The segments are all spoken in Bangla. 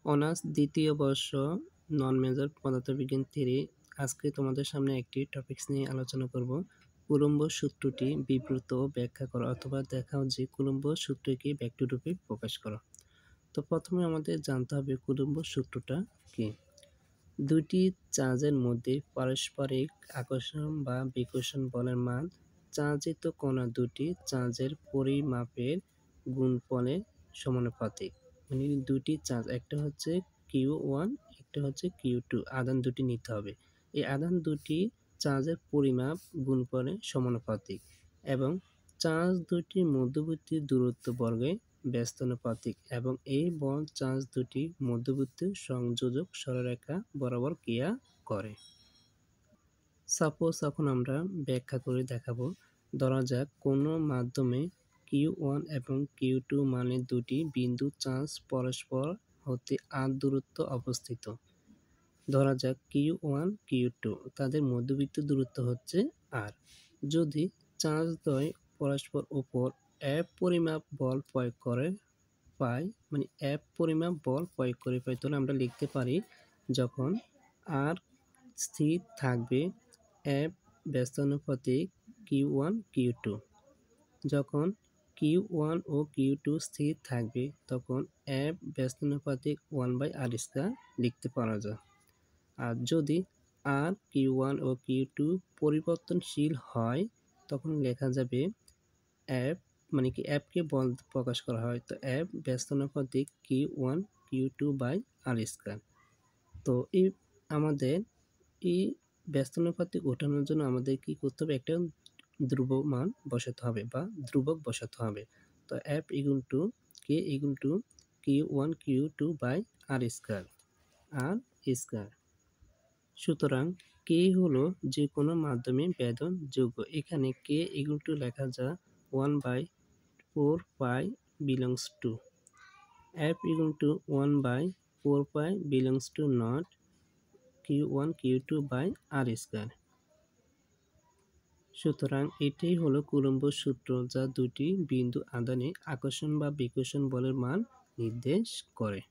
অনার্স দ্বিতীয় বর্ষ নন মেজর পদার্থবিজ্ঞান 3। আজকে তোমাদের সামনে একটি টপিকস নিয়ে আলোচনা করব। কুলম্ব সূত্রটি বিবৃত ব্যাখ্যা করো অথবা দেখাও যে কুলম্ব সূত্রকে ব্যাখ্যারূপে প্রকাশ করো। তো প্রথমে আমাদের জানতে হবে কুলম্ব সূত্রটা কি। দুটি চার্জের মধ্যে পারস্পরিক আকর্ষণ বা বিকর্ষণ বলের মান চার্জিত কণা দুটি চার্জের পরিমাপের গুণফলের সমানুপাতিক। মানে দুটি চার্জ, একটা হচ্ছে Q1, একটা হচ্ছে Q2, আধান দুটি নিতে হবে। এই আধান দুটি চার্জের পরিমাপ গুণফলের সমানুপাতিক এবং চার্জ দুটির মধ্যবর্তী দূরত্ব বর্গে ব্যস্তানুপাতিক এবং এই বল চার্জ দুটি মধ্যবর্তী সংযোজক সরলরেখা বরাবর ক্রিয়া করে। সাপোজ এখন আমরা ব্যাখ্যা করে দেখাবো। ধরা যাক কোনো মাধ্যমে Q1 এবং Q2 মানে দুটি বিন্দু চার্জ পরস্পর হতে r দূরত্ব অবস্থিত। ধরা যাক Q1 Q2 তাদের মধ্যবর্তী দূরত্ব হচ্ছে r। যদি চার্জদ্বয় পরস্পর উপর F পরিমাপ বল প্রয়োগ করে পায়, মানে F পরিমাপ বল প্রয়োগ করে পাই, তাহলে আমরা লিখতে পারি যখন r স্থির থাকবে F ব্যস্তানুপাতিক Q1 Q2, যখন Q1 ও Q2 স্থির থাকবে তখন F ব্যস্তানুপাতিক 1/r² লিখতে পারা যায়। আর যদি r Q1 ও Q2 পরিবর্তনশীল হয় তখন লেখা যাবে F, মানে কি F কে বল প্রকাশ করা হয়, তো F ব্যস্তানুপাতিক Q1 Q2/r²। তো এই আমাদের এই ব্যস্তানুপাতিক ওঠানোর জন্য আমাদের কি করতে হবে, একটা ধ্রুবমান বসাতে হবে বা ধ্রুবক বসাতে হবে। তো F equal to K equal to Q1 Q2/r²। সুতরাং K হলো যে কোনো মাধ্যমে বেদন যোগ্য। এখানে K ইকুয়াল টু লেখা যায় 1/4π belongs to F equal to 1/4π belongs to not Q1 Q2/r²। সুতরাং এটাই হলো কুলম্ব সূত্র, যা দুটি বিন্দু আধানে আকর্ষণ বা বিকর্ষণ বলের মান নির্দেশ করে।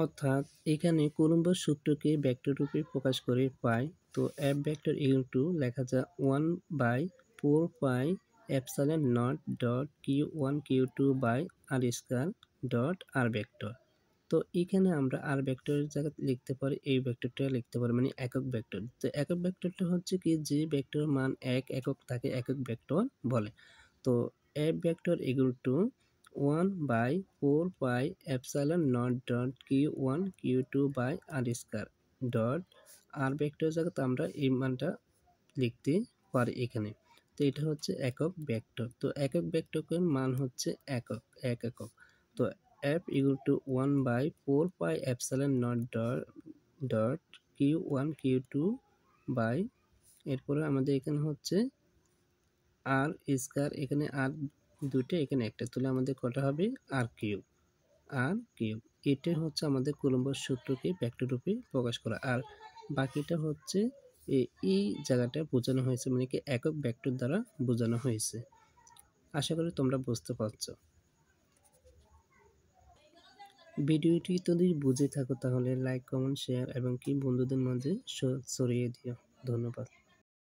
অর্থাৎ এখানে কুলম্ব সূত্রকে ভেক্টর রূপে প্রকাশ করে পাই। তো F ভেক্টর ইকুয়াল টু লেখা যায় 1/4π epsilon naught dot Q1 Q2/r² dot r vector. তো এখানে আমরা আর ভেক্টরের জায়গায় লিখতে পারি এই ভেক্টরটা লিখতে পারি, মানে একক ভেক্টর। তো একক ভেক্টরটা হচ্ছে কি, যে ভেক্টরের মান একক থাকে একক ভেক্টর বলে। তো F vector equal to 1/4π epsilon naught dot Q1 Q2/r² dot r ভেক্টরের জায়গাতে আমরা এই মানটা লিখতে পারি এখানে। তো এটা হচ্ছে একক ভেক্টর। তো একক ভেক্টরের মান হচ্ছে একক। তো F equal to 1/4π epsilon naught dot Q1 Q2 by, এরপরে আমাদের এখানে হচ্ছে r², এখানে r দুটো এখানে একটা, তাহলে আমাদের কটা হবে r³ এটাই হচ্ছে আমাদের কুলম্ব সূত্রকে ভেক্টর রূপে প্রকাশ করা। আর বাকিটা হচ্ছে এই জায়গাটা বোঝানো হয়েছে, মানে কি একক ভেক্টর দ্বারা বোঝানো হয়েছে। আশা করি তোমরা বুঝতে পারছো। ভিডিওটি যদি বুঝে থাকো তাহলে লাইক, কমেন্ট, শেয়ার এবং কি বন্ধুদের মাঝে ছড়িয়ে দিও। ধন্যবাদ।